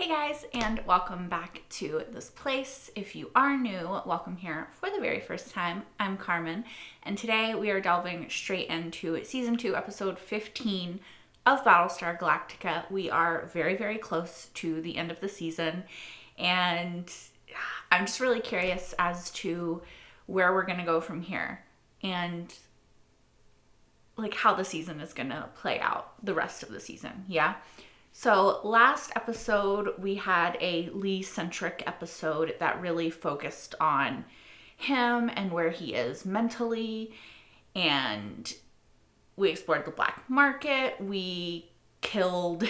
Hey guys, and welcome back to this place. If you are new, welcome here for the very first time. I'm Carmen, and today we are delving straight into Season 2, Episode 15 of Battlestar Galactica. We are very, very close to the end of the season, and I'm just really curious as to where we're going to go from here, and like how the season is going to play out the rest of the season, yeah? So last episode, we had a Lee-centric episode that really focused on him and where he is mentally. And we explored the black market. We killed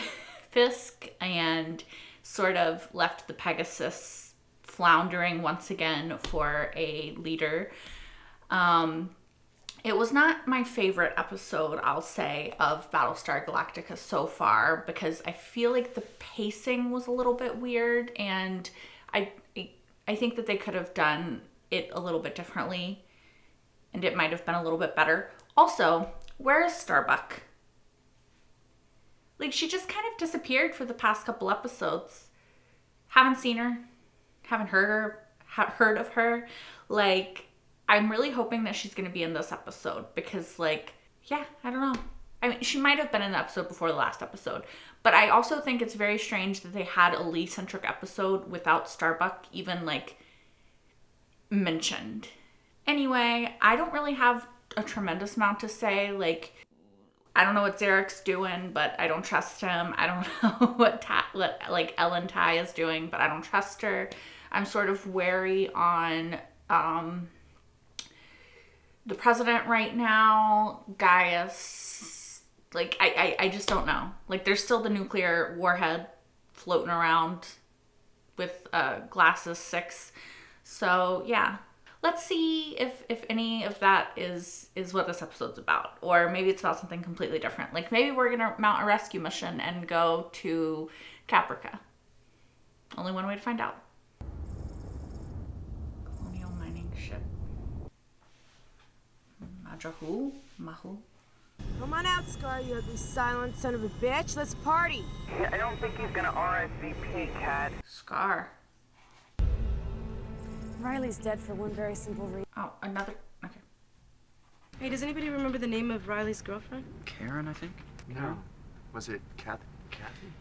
Fisk and sort of left the Pegasus floundering once again for a leader. It was not my favorite episode, I'll say, of Battlestar Galactica so far because I feel like the pacing was a little bit weird, and I think that they could have done it a little bit differently, and it might have been a little bit better. Also, where is Starbuck? Like, she just kind of disappeared for the past couple episodes. Haven't seen her. Haven't heard of her. Like, I'm really hoping that she's going to be in this episode because, like, yeah, I don't know. I mean, she might have been in the episode before the last episode, but I also think it's very strange that they had a Lee-centric episode without Starbuck even, like, mentioned. Anyway, I don't really have a tremendous amount to say. Like, I don't know what Zarek's doing, but I don't trust him. I don't know what Ellen Ty is doing, but I don't trust her. I'm sort of wary on the president right now, Gaius. Like, I just don't know. Like, there's still the nuclear warhead floating around with Glasses 6. So, yeah. Let's see if any of that is what this episode's about. Or maybe it's about something completely different. Like, maybe we're going to mount a rescue mission and go to Caprica. Only one way to find out. Colonial mining ship. Mahu. Come on out, Scar, you ugly silent son of a bitch. Let's party. Yeah, I don't think he's gonna RSVP, Cat. Scar. Riley's dead for one very simple reason. Oh, another. Okay. Hey, does anybody remember the name of Riley's girlfriend? Karen, I think? No. Was it Kathy?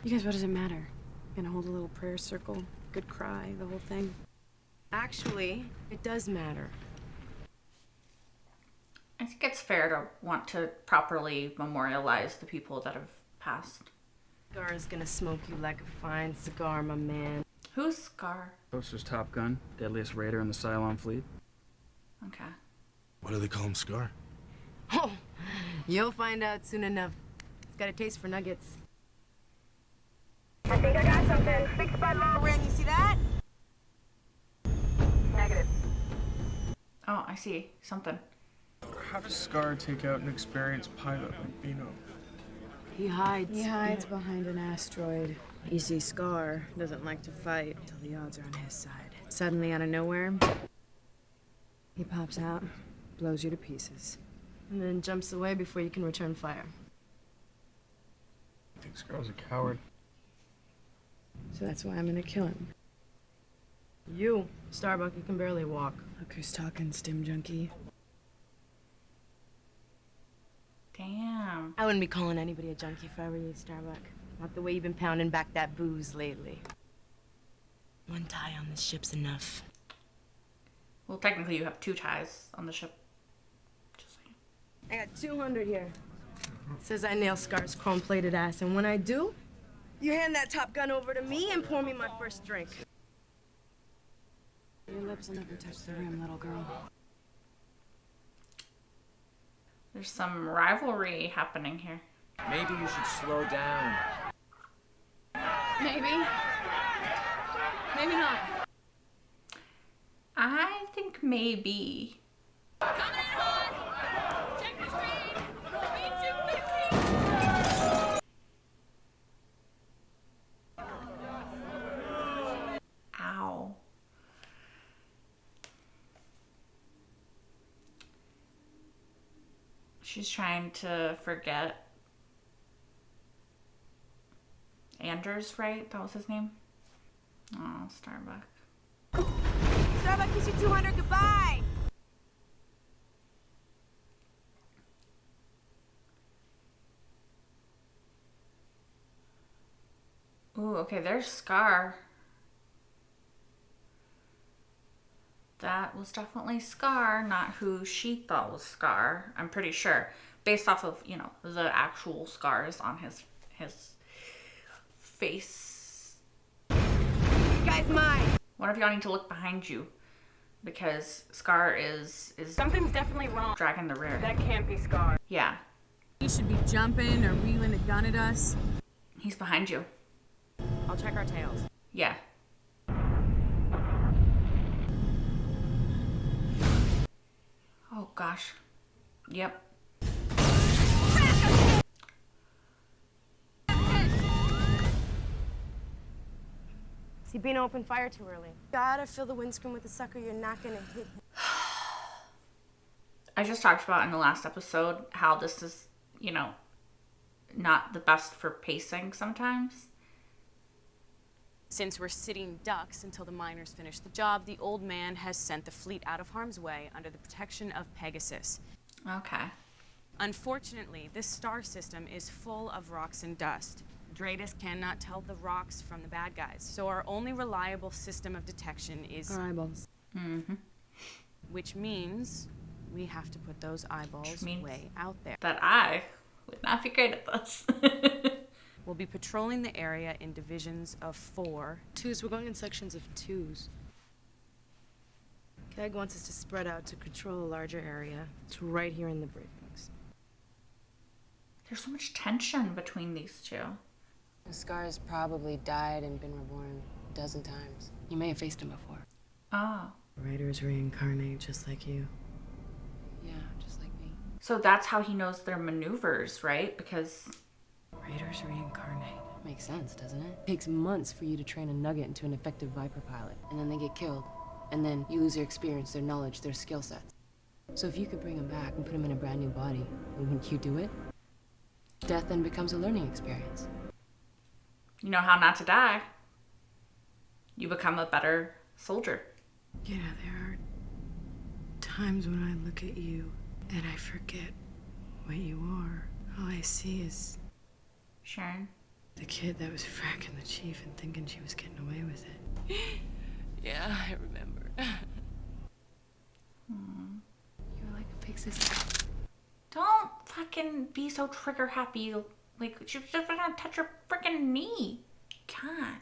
You guys, what does it matter? Gonna hold a little prayer circle, good cry, the whole thing. Actually, it does matter. I think it's fair to want to properly memorialize the people that have passed. Scar is gonna smoke you like a fine cigar, my man. Who's Scar? Coaster's Top Gun, deadliest raider in the Cylon fleet. Okay. Why do they call him Scar? Oh, you'll find out soon enough. He's got a taste for nuggets. I think I got something. 6 by low Ren, you see that? Negative. Oh, I see. Something. How does Scar take out an experienced pilot like Bino? He hides behind an asteroid. You see, Scar doesn't like to fight until the odds are on his side. Suddenly, out of nowhere, he pops out, blows you to pieces, and then jumps away before you can return fire. I think Scar's a coward. So that's why I'm gonna kill him. You, Starbuck, you can barely walk. Look who's talking, stim junkie. Damn. I wouldn't be calling anybody a junkie if I were you, Starbuck. Not the way you've been pounding back that booze lately. One tie on this ship's enough. Well, technically you have 2 ties on the ship. Just saying. I got 200 here. Says I nail Scar's chrome-plated ass, and when I do, you hand that Top Gun over to me and pour me my first drink. Your lips will never touch the rim, little girl. There's some rivalry happening here. Maybe you should slow down. Maybe. Maybe not. I think maybe. Ow. She's trying to forget Anders, right? That was his name? Oh, Starbuck. Starbuck, kiss you 200 goodbye. Ooh, okay, there's Scar. That was definitely Scar, not who she thought was Scar. I'm pretty sure. Based off of, you know, the actual scars on his face. This guy's mine. One of y'all need to look behind you. Because Scar is Something's definitely wrong. dragging the rear. That can't be Scar. Yeah. He should be jumping or wheeling a gun at us. He's behind you. I'll check our tails. Yeah. Oh gosh. Yep. Is he being open fire too early? Gotta fill the windscreen with the sucker. You're not gonna hit him. I just talked about in the last episode how this is, you know, not the best for pacing sometimes. Since we're sitting ducks until the miners finish the job, the old man has sent the fleet out of harm's way under the protection of Pegasus. Okay. Unfortunately, this star system is full of rocks and dust. Dratus cannot tell the rocks from the bad guys, so our only reliable system of detection is... Our eyeballs. Mm-hmm. Which means we have to put those eyeballs way out there. That I would not be great at this. We'll be patrolling the area in divisions of 4. Twos, we're going in sections of 2s. Keg wants us to spread out to control a larger area. It's right here in the briefings. There's so much tension between these two. Scar's probably died and been reborn a dozen times. You may have faced him before. Oh. Raiders reincarnate just like you. Yeah, just like me. So that's how he knows their maneuvers, right? Because... Raiders reincarnate. Makes sense, doesn't it? Takes months for you to train a nugget into an effective Viper pilot, and then they get killed. And then you lose their experience, their knowledge, their skill sets. So if you could bring them back and put them in a brand new body, wouldn't you do it? Death then becomes a learning experience. You know how not to die. You become a better soldier. You know, there are times when I look at you and I forget what you are. All I see is Sharon. the kid that was fracking the chief and thinking she was getting away with it. Yeah, I remember. You're like a big sister. Don't fucking be so trigger happy. Like, she's just gonna touch your freaking knee. God.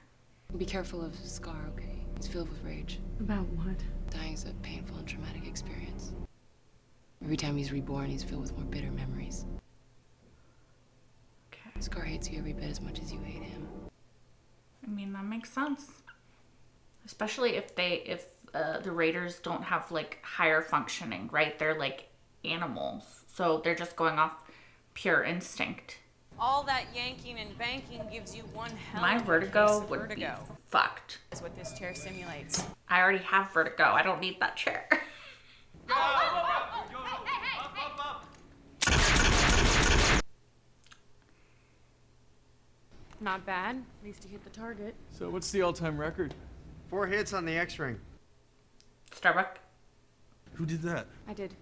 Be careful of Scar, okay? He's filled with rage. About what? Dying's a painful and traumatic experience. Every time he's reborn, he's filled with more bitter memories. Okay. Scar hates you every bit as much as you hate him. I mean, that makes sense. Especially if the Raiders don't have, like, higher functioning, right? They're, like, animals. So they're just going off pure instinct. All that yanking and banking gives you one hell My of a vertigo case of would vertigo. be fucked. That's what this chair simulates. I already have vertigo. I don't need that chair. Not bad. At least he hit the target. So what's the all-time record? 4 hits on the X-ring. Starbuck. Who did that? I did.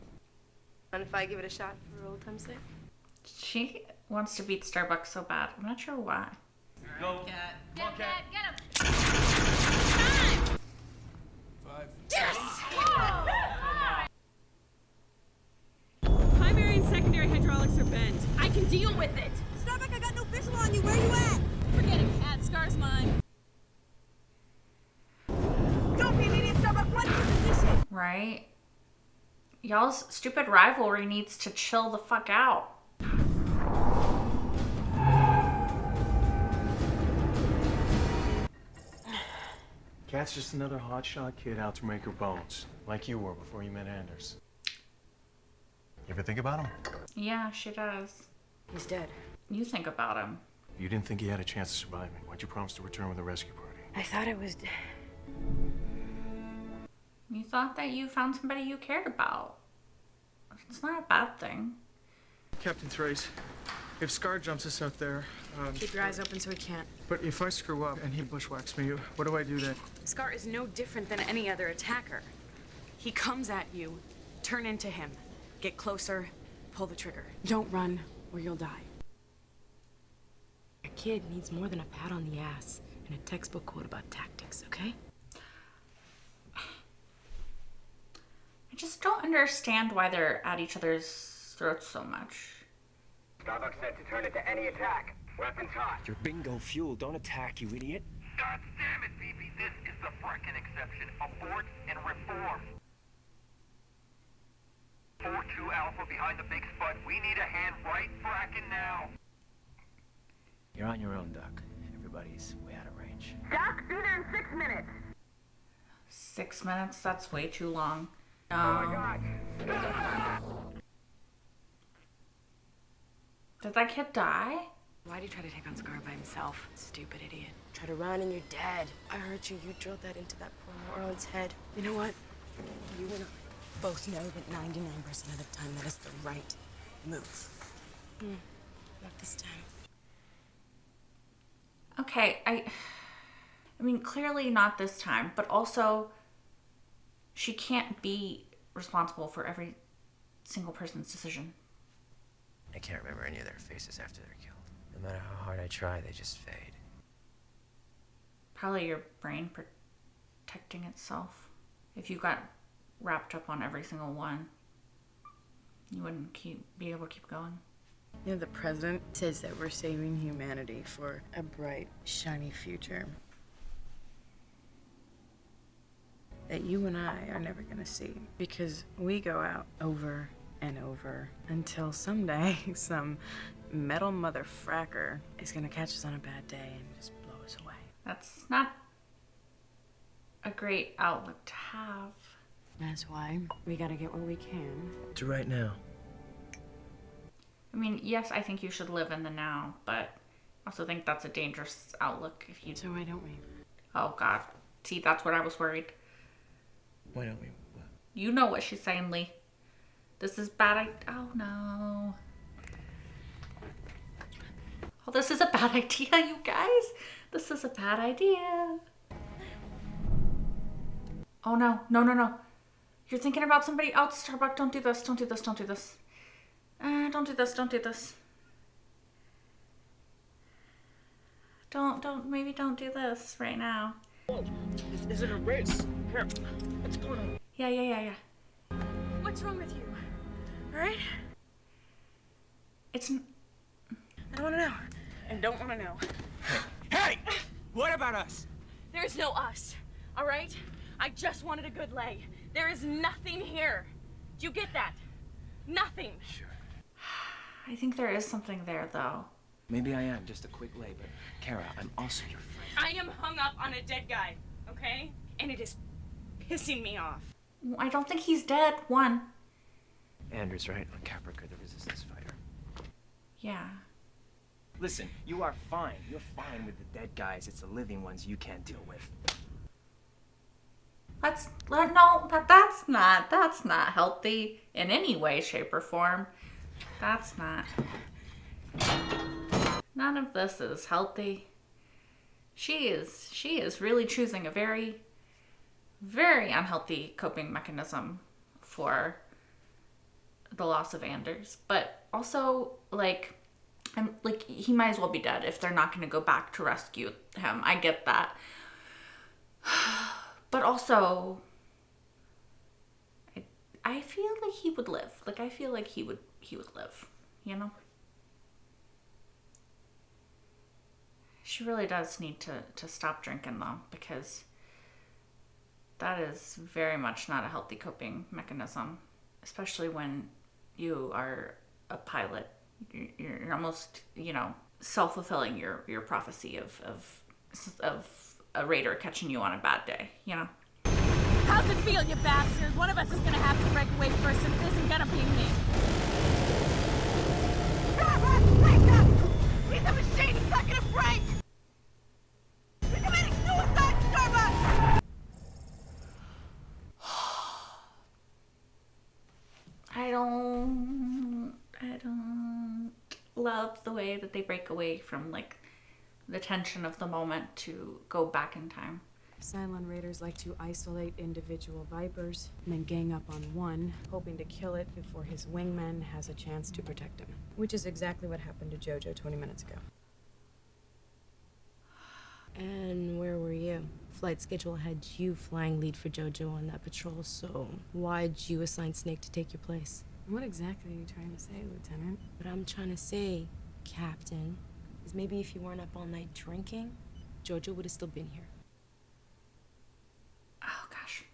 And if I give it a shot for old time's sake? She wants to beat Starbucks so bad. I'm not sure why. Go. Cat. Come on, Cat. Get him. 5. Yes! Primary and secondary hydraulics are bent. I can deal with it. Starbuck, I got no visual on you. Where you at? Forget it, Cat. Scar's mine. Don't be an idiot, Starbuck. What's your position? Right? Y'all's stupid rivalry needs to chill the fuck out. Cat's just another hotshot kid out to make her bones, like you were before you met Anders. You ever think about him? Yeah, she does. He's dead. You think about him. You didn't think he had a chance to survive me. Why'd you promise to return with a rescue party? I thought it was... You thought that you found somebody you cared about. It's not a bad thing. Captain Thrace, if Scar jumps us out there, Keep your eyes open so he can't. But if I screw up and he bushwhacks me, what do I do then? Scar is no different than any other attacker. He comes at you, turn into him. Get closer, pull the trigger. Don't run or you'll die. A kid needs more than a pat on the ass and a textbook quote about tactics, okay? I just don't understand why they're at each other's throats so much. Starbuck said to turn it to any attack. Weapons hot. Your bingo fuel. Don't attack, you idiot. God damn it, BB. This is the frickin' exception. Abort and reform. 4-2 Alpha behind the big spud. We need a hand right frackin' now. You're on your own, Doc. Everybody's way out of range. Doc, do that in 6 minutes. 6 minutes? That's way too long. Oh my God. Did that kid die? Why'd he try to take on Scar by himself? Stupid idiot. Try to run and you're dead. I heard you. You drilled that into that poor Orland's head. You know what? You and I both know that 99% of the time that is the right move. Not this time. Okay, I mean, clearly not this time, but also she can't be responsible for every single person's decision. I can't remember any of their faces after they're killed. No matter how hard I try, they just fade. Probably your brain protecting itself. If you got wrapped up on every single one, you wouldn't be able to keep going. You know, the president says that we're saving humanity for a bright, shiny future that you and I are never gonna see, because we go out over and over until someday some metal motherfracker is gonna catch us on a bad day and just blow us away. That's not a great outlook to have. That's why we gotta get what we can. To right now. I mean, yes, I think you should live in the now, but I also think that's a dangerous outlook if you... So why don't we? Oh, God. See, that's what I was worried. Why don't we? What? You know what she's saying, Lee. This is bad. Oh, no. Oh, this is a bad idea, you guys. This is a bad idea. Oh, no. No, no, no. You're thinking about somebody else, Starbuck. Don't do this. Don't do this. Don't do this. Don't do this. Don't do this. Maybe don't do this right now. This isn't a race. Here, what's going on? Yeah. What's wrong with you? All right? It's... I don't want to know. And don't want to know. Hey! What about us? There's no us, all right? I just wanted a good lay. There is nothing here. Do you get that? Nothing. Sure. I think there is something there, though. Maybe I am just a quick lay, but Kara, I'm also your friend. I am hung up on a dead guy, okay? And it is pissing me off. I don't think he's dead. One. Andrew's right on Caprica, the resistance fighter. Yeah. Listen, you are fine. You're fine with the dead guys. It's the living ones you can't deal with. That's not healthy in any way, shape, or form. That's not. None of this is healthy. She is really choosing a very, very unhealthy coping mechanism for the loss of Anders. But also, he might as well be dead if they're not going to go back to rescue him. I get that. But also, I feel like he would live. I feel like he would live, you know? She really does need to stop drinking, though, because that is very much not a healthy coping mechanism, especially when you are a pilot. You're almost, self-fulfilling your prophecy of a raider catching you on a bad day, you know? How's it feel, you bastards? One of us is gonna have to break away first, and it isn't gonna be me. Wake up! He's a machine! He's not gonna break! He's committing suicide, Starbuck! I don't love the way that they break away from, the tension of the moment to go back in time. Cylon raiders like to isolate individual Vipers and then gang up on one, hoping to kill it before his wingman has a chance to protect him. Which is exactly what happened to Jojo 20 minutes ago. And where were you? Flight schedule had you flying lead for Jojo on that patrol, so why'd you assign Snake to take your place? What exactly are you trying to say, Lieutenant? What I'm trying to say, Captain, is maybe if you weren't up all night drinking, Jojo would have still been here. Oh, gosh.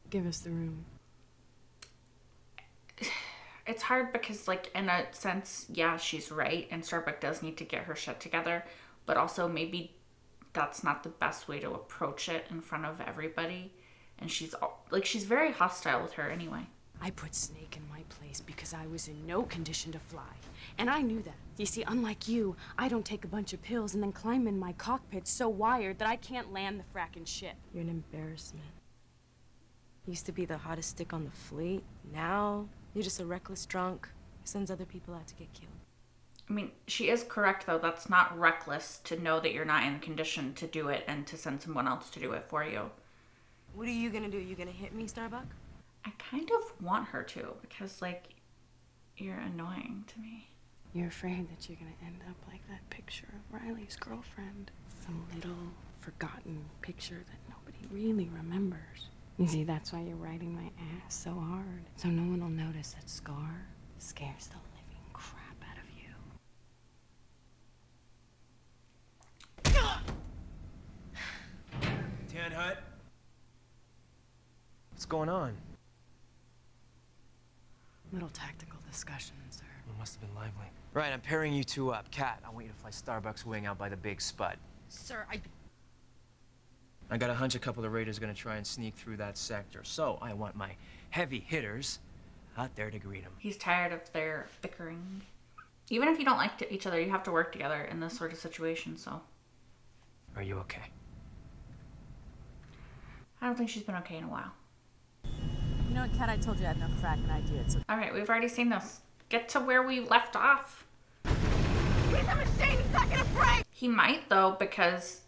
Give us the room. It's hard because, like, in a sense, yeah, she's right, and Starbuck does need to get her shit together, but also maybe that's not the best way to approach it in front of everybody. And she's very hostile with her anyway. I put Snake in my place because I was in no condition to fly. And I knew that. You see, unlike you, I don't take a bunch of pills and then climb in my cockpit so wired that I can't land the frackin' ship. You're an embarrassment. Used to be the hottest stick on the fleet. Now, you're just a reckless drunk who sends other people out to get killed. I mean, she is correct, though. That's not reckless to know that you're not in condition to do it and to send someone else to do it for you. What are you gonna do? You gonna hit me, Starbuck? I kind of want her to, because, like, you're annoying to me. You're afraid that you're gonna end up like that picture of Riley's girlfriend. Some little forgotten picture that nobody really remembers. You see, that's why you're riding my ass so hard. So no one will notice that Scar scares the living crap out of you. Tan Hut? What's going on? Little tactical discussion, sir. It must have been lively. Right, I'm pairing you two up. Kat, I want you to fly Starbuck's wing out by the big spud. Sir, I got a hunch a couple of raiders are gonna try and sneak through that sector, so I want my heavy hitters out there to greet them. He's tired of their bickering. Even if you don't like each other, you have to work together in this sort of situation, so. Are you okay? I don't think she's been okay in a while. you know what, Kat, I told you I had no fracking ideas. So... Alright, we've already seen this. Get to where we left off. He's a machine, he's not gonna break! He might, though, because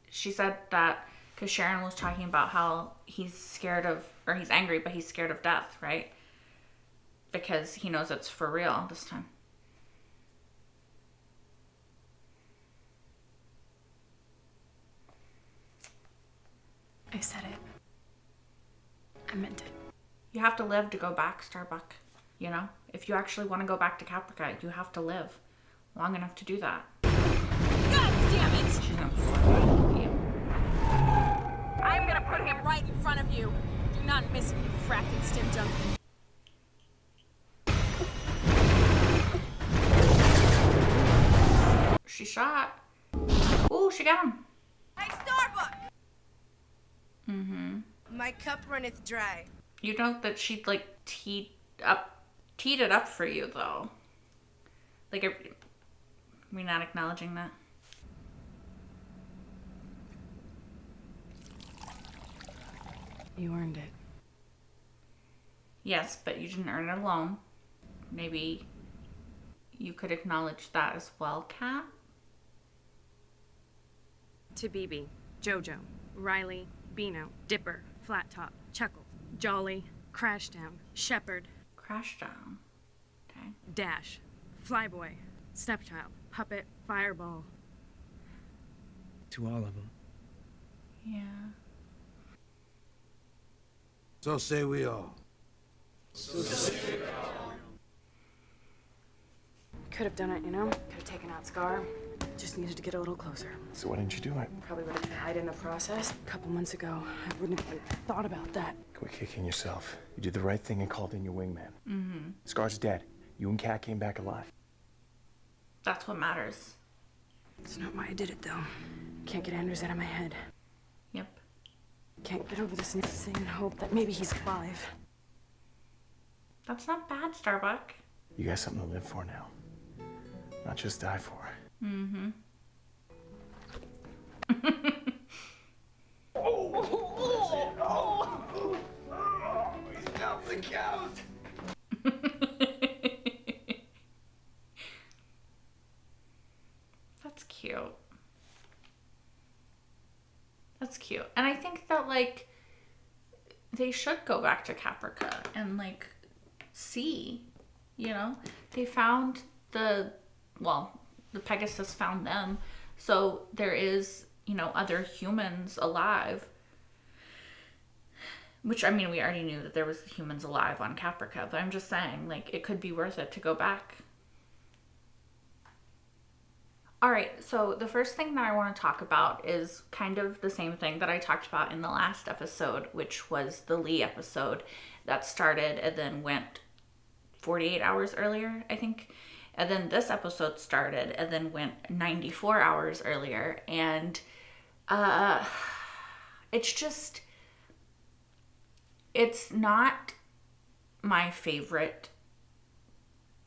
she said that, because Sharon was talking about how he's scared of, or he's angry, but he's scared of death, right? Because he knows it's for real this time. I said it. I meant it. You have to live to go back, Starbuck. You know? If you actually want to go back to Caprica, you have to live long enough to do that. God damn it! She's gonna pull you. I'm gonna put him right in front of you. Do not miss him, you fracking stim junkie. She shot. Ooh, she got him. Hey, Starbuck! Mm-hmm. My cup runneth dry. You know that she'd like teed it up for you though. Like, are we not acknowledging that? You earned it. Yes, but you didn't earn it alone. Maybe you could acknowledge that as well, Kat. To BB, Jojo, Riley, Beano, Dipper, Flat Top, Chuckles, Jolly, Crashdown, Shepherd, Crashdown. Okay. Dash, Flyboy, Stepchild, Puppet, Fireball. To all of them. Yeah. So say we all. Could have done it, you know? Could have taken out Scar. Just needed to get a little closer. So why didn't you do it? Probably would have died in the process. A couple months ago, I wouldn't have even thought about that. Quit kicking yourself. You did the right thing and called in your wingman. Mm-hmm. Scar's dead. You and Kat came back alive. That's what matters. It's not why I did it, though. Can't get Anders out of my head. Yep. Can't get over this insane hope that maybe he's alive. That's not bad, Starbuck. You got something to live for now. Not just die for. Mm-hmm. He's down the count. That's cute. issue. And I think that, like, they should go back to Caprica and, like, see, you know? They found the Pegasus found them. So there is, you know, other humans alive. Which, I mean, we already knew that there was humans alive on Caprica. But I'm just saying, like, it could be worth it to go back. Alright, so the first thing that I want to talk about is kind of the same thing that I talked about in the last episode, which was the Lee episode that started and then went 48 hours earlier, I think. And then this episode started and then went 94 hours earlier. And it's not my favorite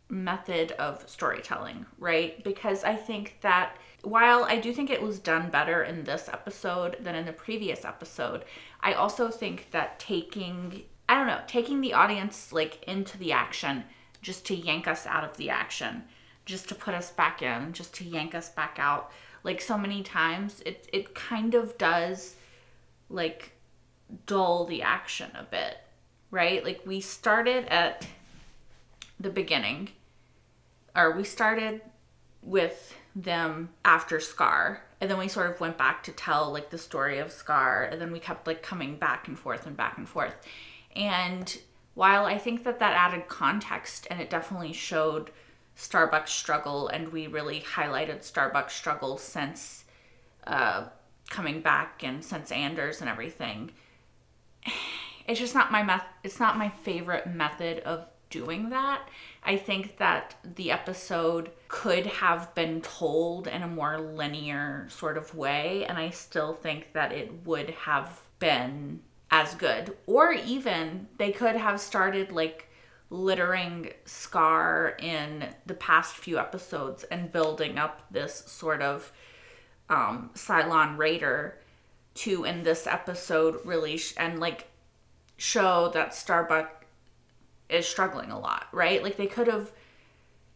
method of storytelling, right? Because I think that while I do think it was done better in this episode than in the previous episode, I also think that taking the audience, like, into the action just to yank us out of the action, just to put us back in, just to yank us back out, like, so many times, it kind of does, like, dull the action a bit, right? Like, we started at the beginning, or we started with them after Scar, and then we sort of went back to tell, like, the story of Scar, and then we kept, like, coming back and forth and back and forth. And while I think that added context, and it definitely showed Starbuck's struggle, and we really highlighted Starbuck's struggle since coming back and since Anders and everything, it's just not it's not my favorite method of doing that. I think that the episode could have been told in a more linear sort of way, and I still think that it would have been as good. Or even they could have started, like, littering Scar in the past few episodes and building up this sort of Cylon Raider to, in this episode, really and like show that Starbuck is struggling a lot, right? Like, they could have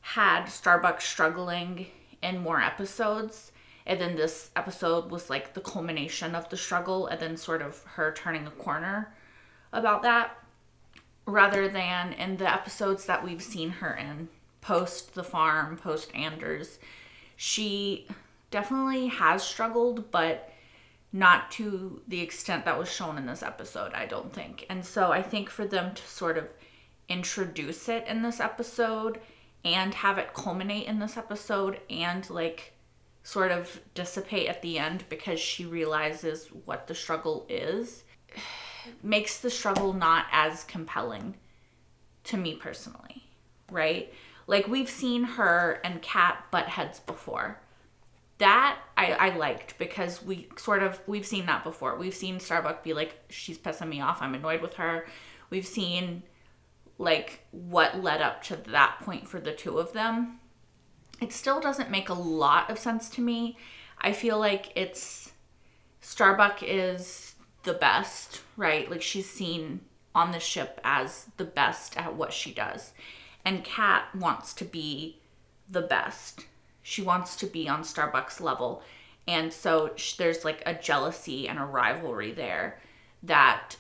had Starbuck struggling in more episodes, and then this episode was like the culmination of the struggle, and then sort of her turning a corner about that, rather than in the episodes that we've seen her in post the farm, post Anders. She definitely has struggled, but not to the extent that was shown in this episode, I don't think. And so I think for them to sort of introduce it in this episode and have it culminate in this episode and, like, sort of dissipate at the end because she realizes what the struggle is, makes the struggle not as compelling to me personally, right? Like, we've seen her and Kat butt heads before. That I liked because we've seen that before. We've seen Starbuck be like, she's pissing me off, I'm annoyed with her. We've seen, like, what led up to that point for the two of them. It still doesn't make a lot of sense to me. I feel like Starbuck is the best, right? Like, she's seen on the ship as the best at what she does. And Kat wants to be the best. She wants to be on Starbuck's level. And so there's, like, a jealousy and a rivalry there that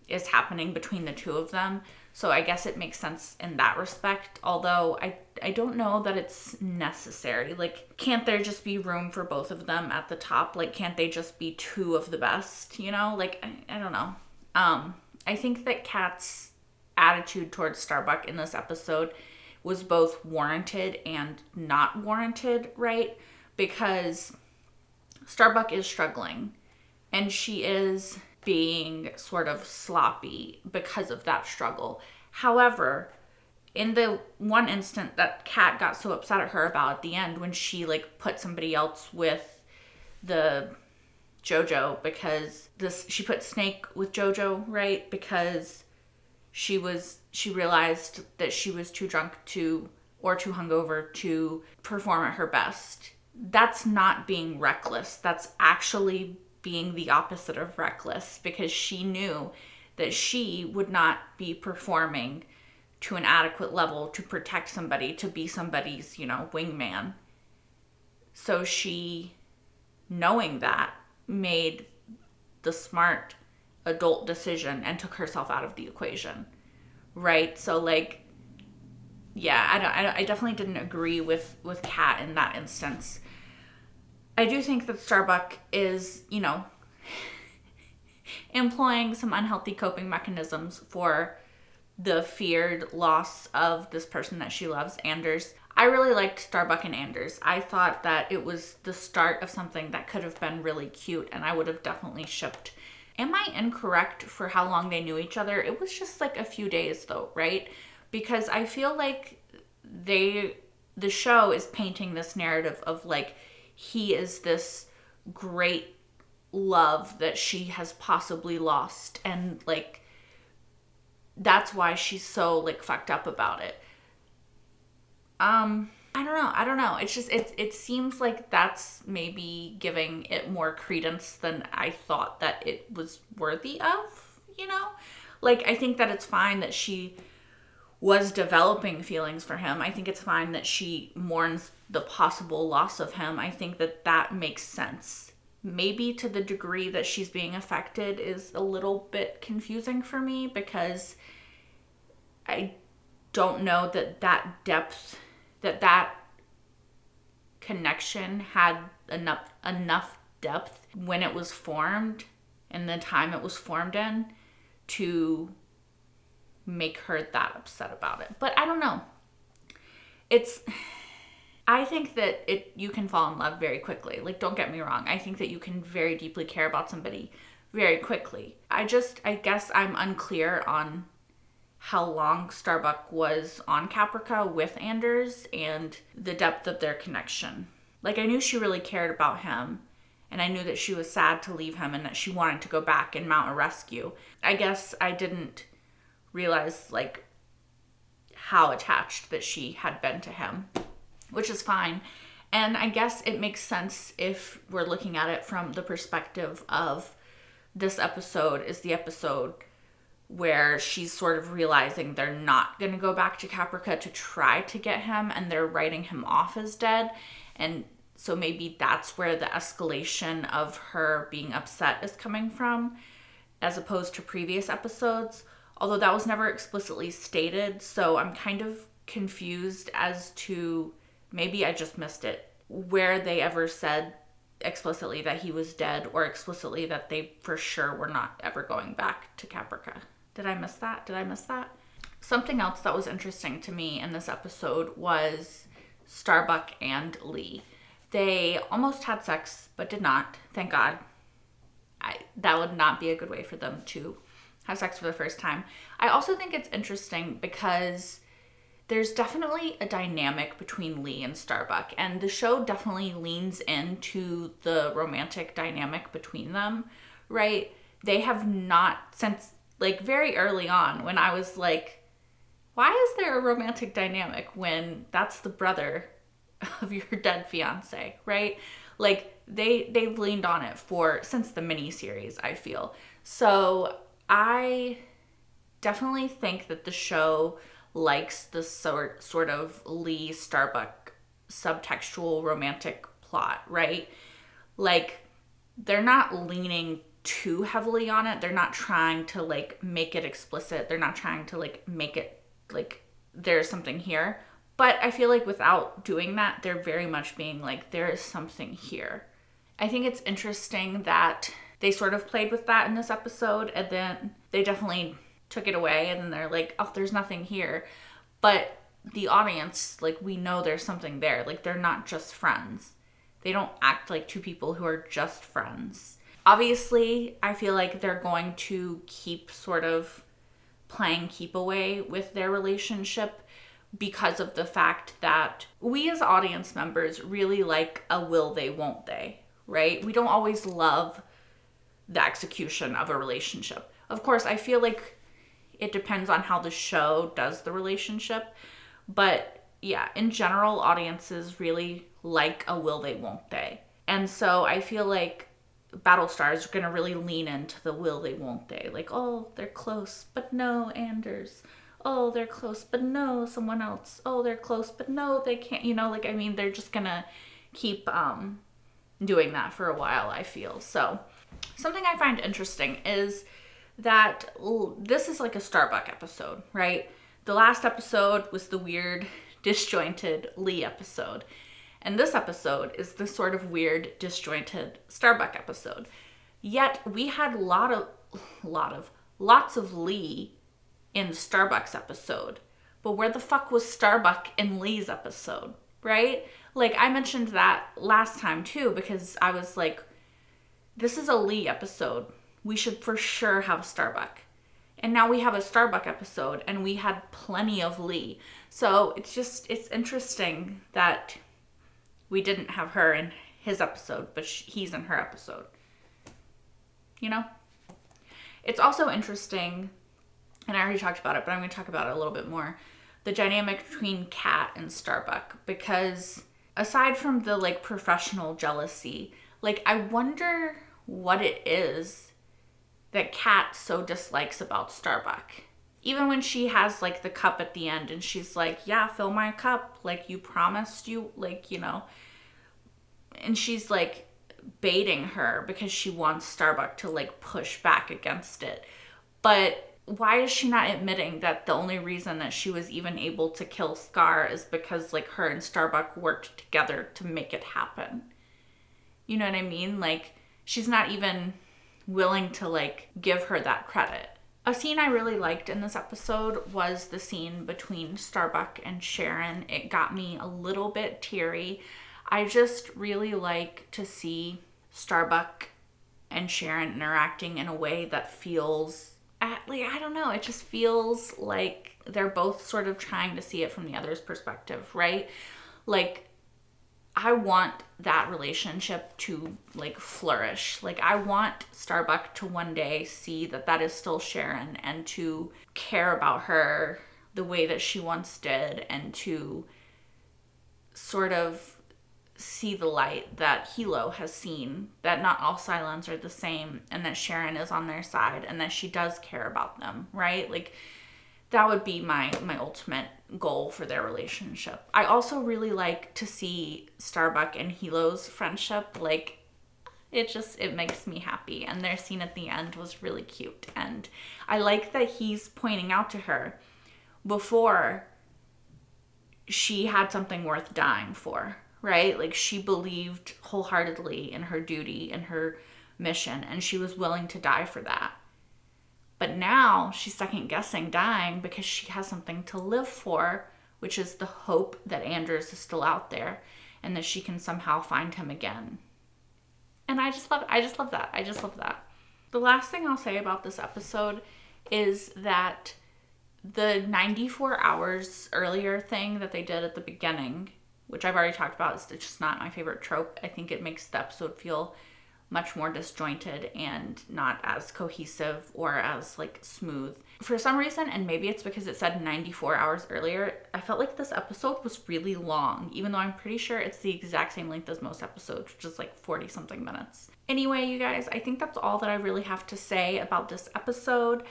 is happening between the two of them. So I guess it makes sense in that respect. Although I don't know that it's necessary. Like, can't there just be room for both of them at the top? Like, can't they just be two of the best, you know? Like, I don't know. I think that Kat's attitude towards Starbuck in this episode was both warranted and not warranted, right? Because Starbuck is struggling and she is being sort of sloppy because of that struggle. However, in the one instant that Kat got so upset at her about at the end when she, like, put somebody else with the JoJo because she put Snake with JoJo, right? Because she realized that she was too drunk or too hungover to perform at her best. That's not being reckless. That's actually being the opposite of reckless, because she knew that she would not be performing to an adequate level to protect somebody, to be somebody's, wingman. So she, knowing that, made the smart adult decision and took herself out of the equation, right? So like, yeah, I definitely didn't agree with Kat in that instance. I do think that Starbuck is, you know, employing some unhealthy coping mechanisms for the feared loss of this person that she loves, Anders. I really liked Starbuck and Anders. I thought that it was the start of something that could have been really cute, and I would have definitely shipped. Am I incorrect for how long they knew each other? It was just like a few days though, right? Because I feel like the show is painting this narrative of like, he is this great love that she has possibly lost, and like, that's why she's so like fucked up about it. I don't know. It's just, it seems like that's maybe giving it more credence than I thought that it was worthy of, you know? Like, I think that it's fine that she was developing feelings for him. I think it's fine that she mourns the possible loss of him. I think that that makes sense. Maybe to the degree that she's being affected is a little bit confusing for me, because I don't know that depth, that connection had enough depth when it was formed and the time it was formed in to make her that upset about it. But I don't know. I think that you can fall in love very quickly. Like, don't get me wrong. I think that you can very deeply care about somebody very quickly. I guess I'm unclear on how long Starbuck was on Caprica with Anders and the depth of their connection. Like, I knew she really cared about him, and I knew that she was sad to leave him and that she wanted to go back and mount a rescue. I guess I didn't realize like how attached that she had been to him, which is fine. And I guess it makes sense if we're looking at it from the perspective of this episode is the episode where she's sort of realizing they're not going to go back to Caprica to try to get him, and they're writing him off as dead. And so maybe that's where the escalation of her being upset is coming from, as opposed to previous episodes. Although that was never explicitly stated, so I'm kind of confused as to, maybe I just missed it, where they ever said explicitly that he was dead, or explicitly that they for sure were not ever going back to Caprica. Did I miss that? Something else that was interesting to me in this episode was Starbuck and Lee. They almost had sex, but did not. Thank God. That would not be a good way for them to have sex for the first time. I also think it's interesting because there's definitely a dynamic between Lee and Starbuck, and the show definitely leans into the romantic dynamic between them, right? They have not, since like very early on, when I was like, why is there a romantic dynamic when that's the brother of your dead fiance, right? Like they've leaned on it since the miniseries, I feel. So I definitely think that the show likes the sort of Lee Starbuck subtextual romantic plot, right? Like, they're not leaning too heavily on it. They're not trying to like make it explicit. They're not trying to like make it like there's something here. But I feel like without doing that, they're very much being like, there is something here. I think it's interesting that they sort of played with that in this episode, and then they definitely took it away, and then they're like, oh, there's nothing here. But the audience, like, we know there's something there. Like, they're not just friends. They don't act like two people who are just friends. Obviously, I feel like they're going to keep sort of playing keep away with their relationship because of the fact that we as audience members really like a will they, won't they, right? We don't always love the execution of a relationship. Of course, I feel like it depends on how the show does the relationship. But yeah, in general, audiences really like a will they, won't they. And so I feel like Battlestar is going to really lean into the will they, won't they. Like, oh, they're close, but no, Anders. Oh, they're close, but no, someone else. Oh, they're close, but no, they can't. You know, like, I mean, they're just going to keep doing that for a while, I feel. So Something I find interesting is that this is like a Starbuck episode, right? The last episode was the weird, disjointed Lee episode. And this episode is the sort of weird, disjointed Starbuck episode. Yet we had lots of Lee in the Starbucks episode. But where the fuck was Starbuck in Lee's episode, right? Like, I mentioned that last time too, because I was like, this is a Lee episode. We should for sure have Starbuck. And now we have a Starbuck episode and we had plenty of Lee. So it's interesting that we didn't have her in his episode, but he's in her episode. You know? It's also interesting, and I already talked about it, but I'm going to talk about it a little bit more, the dynamic between Kat and Starbuck, because aside from the like professional jealousy, like I wonder what it is that Kat so dislikes about Starbuck. Even when she has like the cup at the end and she's like, yeah, fill my cup, like you promised, you, like, you know, and she's like baiting her because she wants Starbuck to like push back against it. But why is she not admitting that the only reason that she was even able to kill Scar is because like her and Starbuck worked together to make it happen? You know what I mean? Like, she's not even willing to like give her that credit. A scene I really liked in this episode was the scene between Starbuck and Sharon. It got me a little bit teary. I just really like to see Starbuck and Sharon interacting in a way that feels, like, I don't know, it just feels like they're both sort of trying to see it from the other's perspective, right? Like, I want that relationship to like flourish. Like, I want Starbuck to one day see that that is still Sharon and to care about her the way that she once did, and to sort of see the light that Hilo has seen, that not all Cylons are the same, and that Sharon is on their side, and that she does care about them, right? Like, that would be my ultimate goal for their relationship. I also really like to see Starbuck and Hilo's friendship. Like, it makes me happy. And their scene at the end was really cute. And I like that he's pointing out to her before she had something worth dying for, right? Like, she believed wholeheartedly in her duty and her mission, and she was willing to die for that. But now she's second guessing dying because she has something to live for, which is the hope that Anders is still out there and that she can somehow find him again. And I just love that. The last thing I'll say about this episode is that the 94 hours earlier thing that they did at the beginning, which I've already talked about, is just not my favorite trope. I think it makes the episode feel much more disjointed and not as cohesive or as like smooth. For some reason, and maybe it's because it said 94 hours earlier, I felt like this episode was really long, even though I'm pretty sure it's the exact same length as most episodes, which is like 40 something minutes. Anyway, you guys, I think that's all that I really have to say about this episode.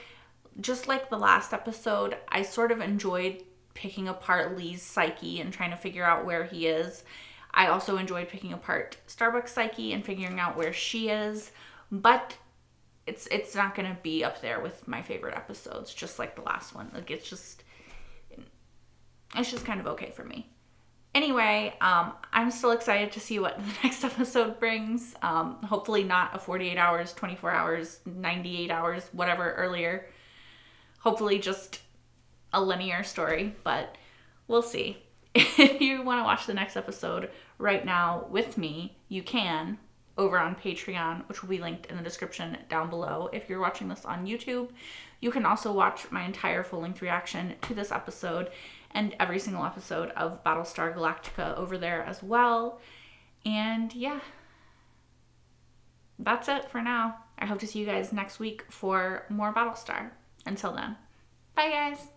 Just like the last episode, I sort of enjoyed picking apart Lee's psyche and trying to figure out where he is. I also enjoyed picking apart Starbuck's psyche and figuring out where she is, but it's not going to be up there with my favorite episodes, just like the last one. Like, it's just kind of okay for me. Anyway, I'm still excited to see what the next episode brings. Hopefully not a 48 hours, 24 hours, 98 hours, whatever earlier. Hopefully just a linear story, but we'll see. If you want to watch the next episode right now with me, you can over on Patreon, which will be linked in the description down below. If you're watching this on YouTube, you can also watch my entire full-length reaction to this episode and every single episode of Battlestar Galactica over there as well. And yeah, that's it for now. I hope to see you guys next week for more Battlestar. Until then, bye guys!